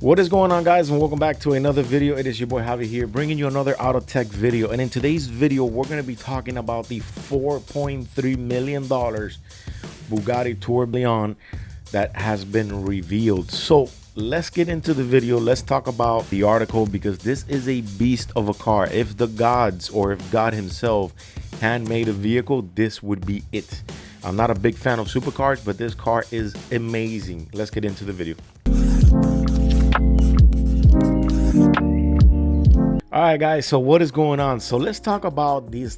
What is going on, guys, and welcome back to another video. It is your boy Javi here, bringing you another auto tech video. And in today's video, we're going to be talking about the $4.3 million Bugatti Tourbillon that has been revealed. So let's get into the video. Let's talk about the article, because this is a beast of a car. If the gods, or if God himself handmade a vehicle, this would be it. I'm not a big fan of supercars, but this car is amazing. Let's get into the video. All right, guys, so what is going on? So let's talk about this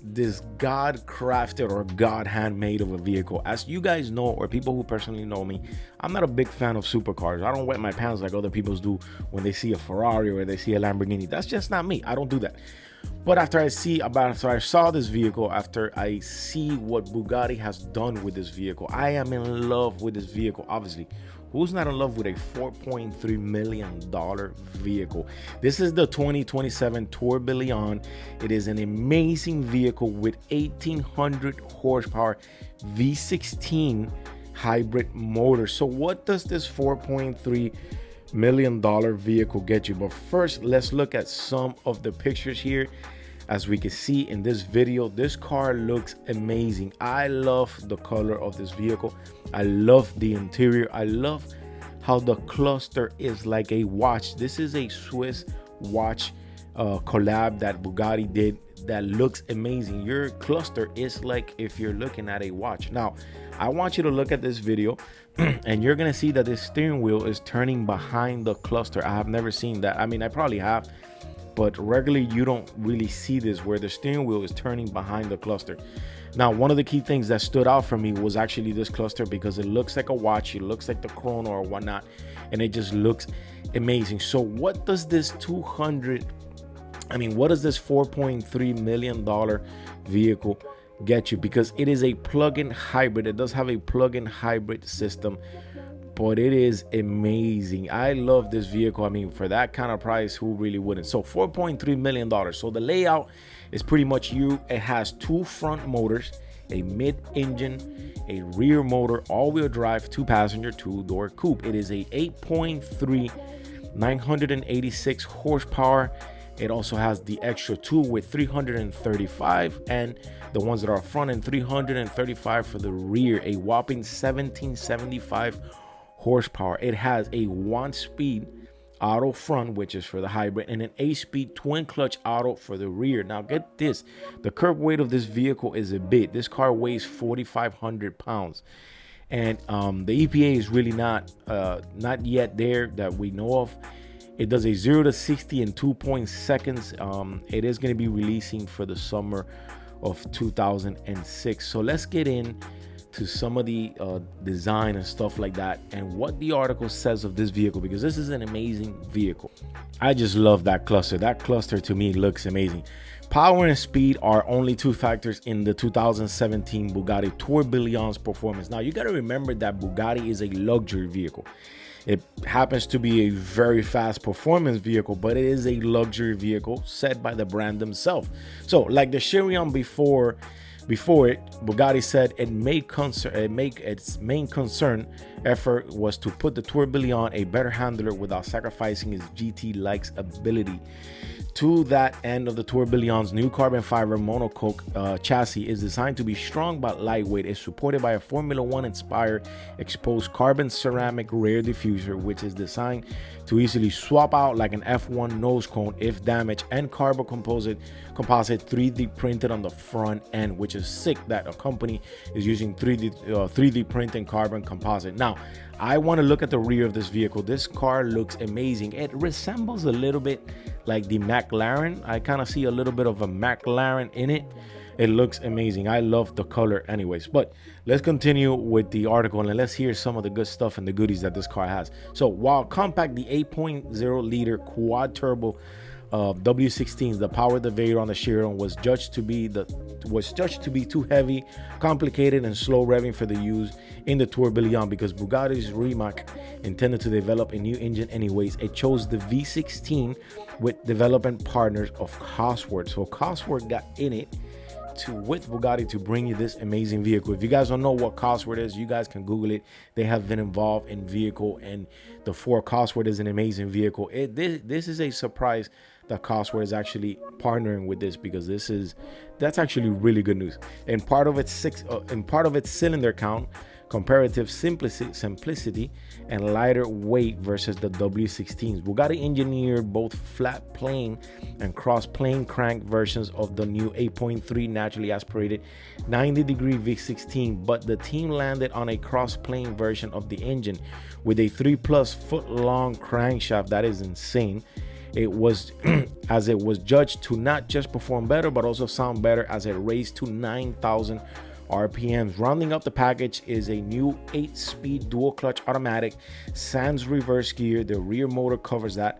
God crafted or God handmade of a vehicle. As you guys know, or people who personally know me, I'm not a big fan of supercars. I don't wet my pants like other people do when they see a Ferrari or they see a Lamborghini. That's just not me. I don't do that. But after I saw this vehicle, after I see what Bugatti has done with this vehicle, I am in love with this vehicle. Obviously, who's not in love with a $4.3 million vehicle? This is the 2027 Tourbillon. It is an amazing vehicle with 1,800 horsepower V16 hybrid motor. So what does this $4.3 million vehicle get you? But first, let's look at some of the pictures here. As we can see in this video, this car looks amazing. I love the color of this vehicle. I love the interior. I love how the cluster is like a watch. This is a Swiss watch collab that Bugatti did that looks amazing. Your cluster is like if you're looking at a watch. Now, I want you to look at this video and you're gonna see that this steering wheel is turning behind the cluster. I have never seen that. I mean, I probably have, but regularly you don't really see this, where the steering wheel is turning behind the cluster. Now, one of the key things that stood out for me was actually this cluster, because it looks like a watch, it looks like the chrono or whatnot, and it just looks amazing. So what does this what does this $4.3 million vehicle get you? Because it is a plug-in hybrid. It does have a plug-in hybrid system, but it is amazing. I love this vehicle. I mean, for that kind of price, who really wouldn't? So $4.3 million. So the layout is pretty much it has two front motors, a mid-engine, a rear motor, all-wheel drive, two-passenger, two-door coupe. It is a 8.3, 986 horsepower. It also has the extra two with 335, and the ones that are front and 335 for the rear, a whopping 1775 horsepower. It has a 1-speed auto front, which is for the hybrid, and an 8-speed twin clutch auto for the rear. Now get this, the curb weight of this vehicle is a bit. This car weighs 4,500 pounds, and the EPA is really not yet there that we know of. It does a 0 to 60 in 2.0 seconds. It is going to be releasing for the summer of 2006. So let's get in to some of the design and stuff like that, and what the article says of this vehicle, because this is an amazing vehicle. I just love that cluster. That cluster to me looks amazing. Power and speed are only two factors in the 2017 Bugatti Tourbillon's performance. Now, you got to remember that Bugatti is a luxury vehicle. It happens to be a very fast performance vehicle, but it is a luxury vehicle set by the brand themselves. So like the Chiron before it, Bugatti said its main concern effort was to put the Tourbillon a better handler without sacrificing its GT-like ability. To that end of the Tourbillon's new carbon fiber monocoque chassis is designed to be strong but lightweight. It's supported by a Formula One inspired exposed carbon ceramic rear diffuser, which is designed to easily swap out like an F1 nose cone if damaged, and carbon composite 3D printed on the front end, which is sick that a company is using 3D printing carbon composite. Now, I want to look at the rear of this vehicle. This car looks amazing. It resembles a little bit like the McLaren. I kind of see a little bit of a McLaren in it. It looks amazing. I love the color anyways. But let's continue with the article and let's hear some of the good stuff and the goodies that this car has. So while compact, the 8.0 liter quad turbo W16s, the power divider on the Chiron was judged to be too heavy, complicated, and slow revving for the use in the Tourbillon, because Bugatti's Rimac intended to develop a new engine anyways. It chose the V16 with development partners of Cosworth. So Cosworth got in it with Bugatti to bring you this amazing vehicle. If you guys don't know what Cosworth is, you guys can Google it. They have been involved in vehicle, and the Ford Cosworth is an amazing vehicle. This is a surprise that Cosworth is actually partnering with this, because that's actually really good news. And part of its cylinder count, comparative simplicity, and lighter weight versus the W16s. Bugatti engineered both flat plane and cross plane crank versions of the new 8.3 naturally aspirated 90-degree V16, but the team landed on a cross plane version of the engine with a 3+ foot long crankshaft. That is insane. It was as it was judged to not just perform better but also sound better as it raced to 9,000 RPMs. Rounding up the package is a new 8-speed dual clutch automatic, sans reverse gear. The rear motor covers that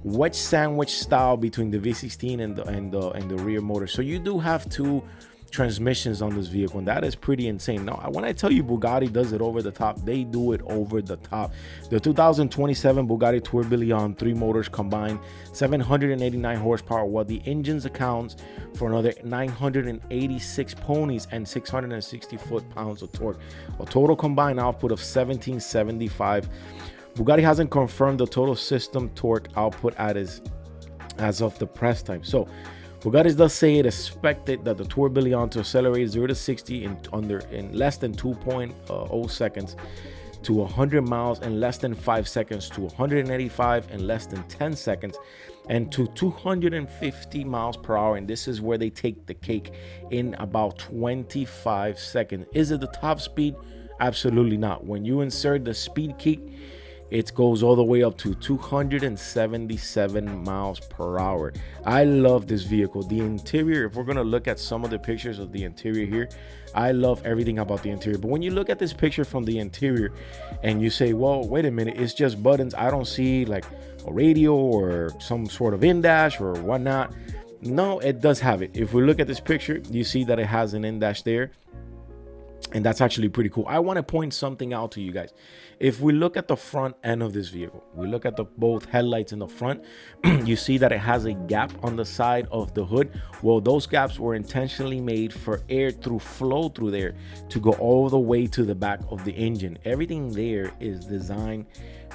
wedge sandwich style between the V16 and the rear motor. So you do have two transmissions on this vehicle, and that is pretty insane. Now, when I tell you Bugatti does it over the top, they do it over the top. The 2027 Bugatti Tourbillon 3 motors combined 789 horsepower, while the engines accounts for another 986 ponies and 660 foot-pounds of torque, a total combined output of 1775. Bugatti hasn't confirmed the total system torque output as of the press time. So Bugatti does say it expected that the Tourbillon to accelerate 0 to 60 in less than 2.0 seconds, to 100 miles in less than 5 seconds, to 185 in less than 10 seconds, and to 250 miles per hour. And this is where they take the cake, in about 25 seconds. Is it the top speed? Absolutely not. When you insert the speed key, it goes all the way up to 277 miles per hour. I love this vehicle. The interior, if we're going to look at some of the pictures of the interior here, I love everything about the interior. But when you look at this picture from the interior and you say, well, wait a minute, it's just buttons, I don't see like a radio or some sort of in-dash or whatnot. No, it does have it. If we look at this picture, you see that it has an in-dash there. And that's actually pretty cool. I want to point something out to you guys. If we look at the front end of this vehicle, we look at the both headlights in the front, you see that it has a gap on the side of the hood. Well, those gaps were intentionally made for air to flow through there to go all the way to the back of the engine. Everything there is designed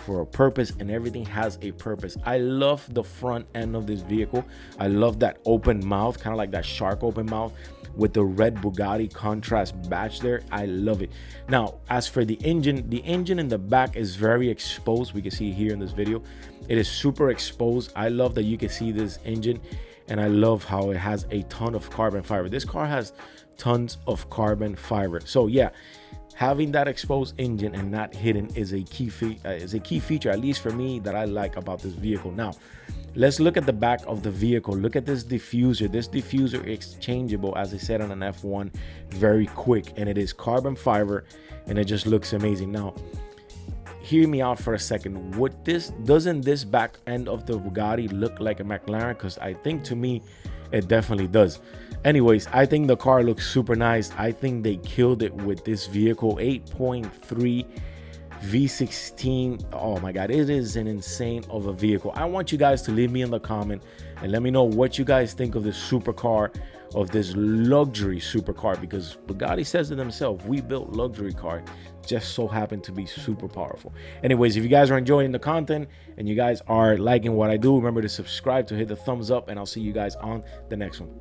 for a purpose, and everything has a purpose. I love the front end of this vehicle. I love that open mouth, kind of like that shark open mouth with the red Bugatti contrast badge there. I love it. Now, as for the engine in the back is very exposed. We can see here in this video, it is super exposed. I love that you can see this engine, and I love how it has a ton of carbon fiber. This car has tons of carbon fiber. So yeah, having that exposed engine and not hidden is a key feature, at least for me, that I like about this vehicle. Now, let's look at the back of the vehicle. Look at this diffuser. This diffuser is exchangeable, as I said on an F1, very quick, and it is carbon fiber, and it just looks amazing. Now, hear me out for a second. Doesn't this back end of the Bugatti look like a McLaren? Because I think, to me, it definitely does. Anyways, I think the car looks super nice. I think they killed it with this vehicle. 8.3 V16. Oh my god, it is an insane of a vehicle. I want you guys to leave me in the comment and let me know what you guys think of this supercar, of this luxury supercar, because Bugatti says it themselves, we built luxury car, just so happen to be super powerful. Anyways, if you guys are enjoying the content and you guys are liking what I do, remember to subscribe, to hit the thumbs up, and I'll see you guys on the next one.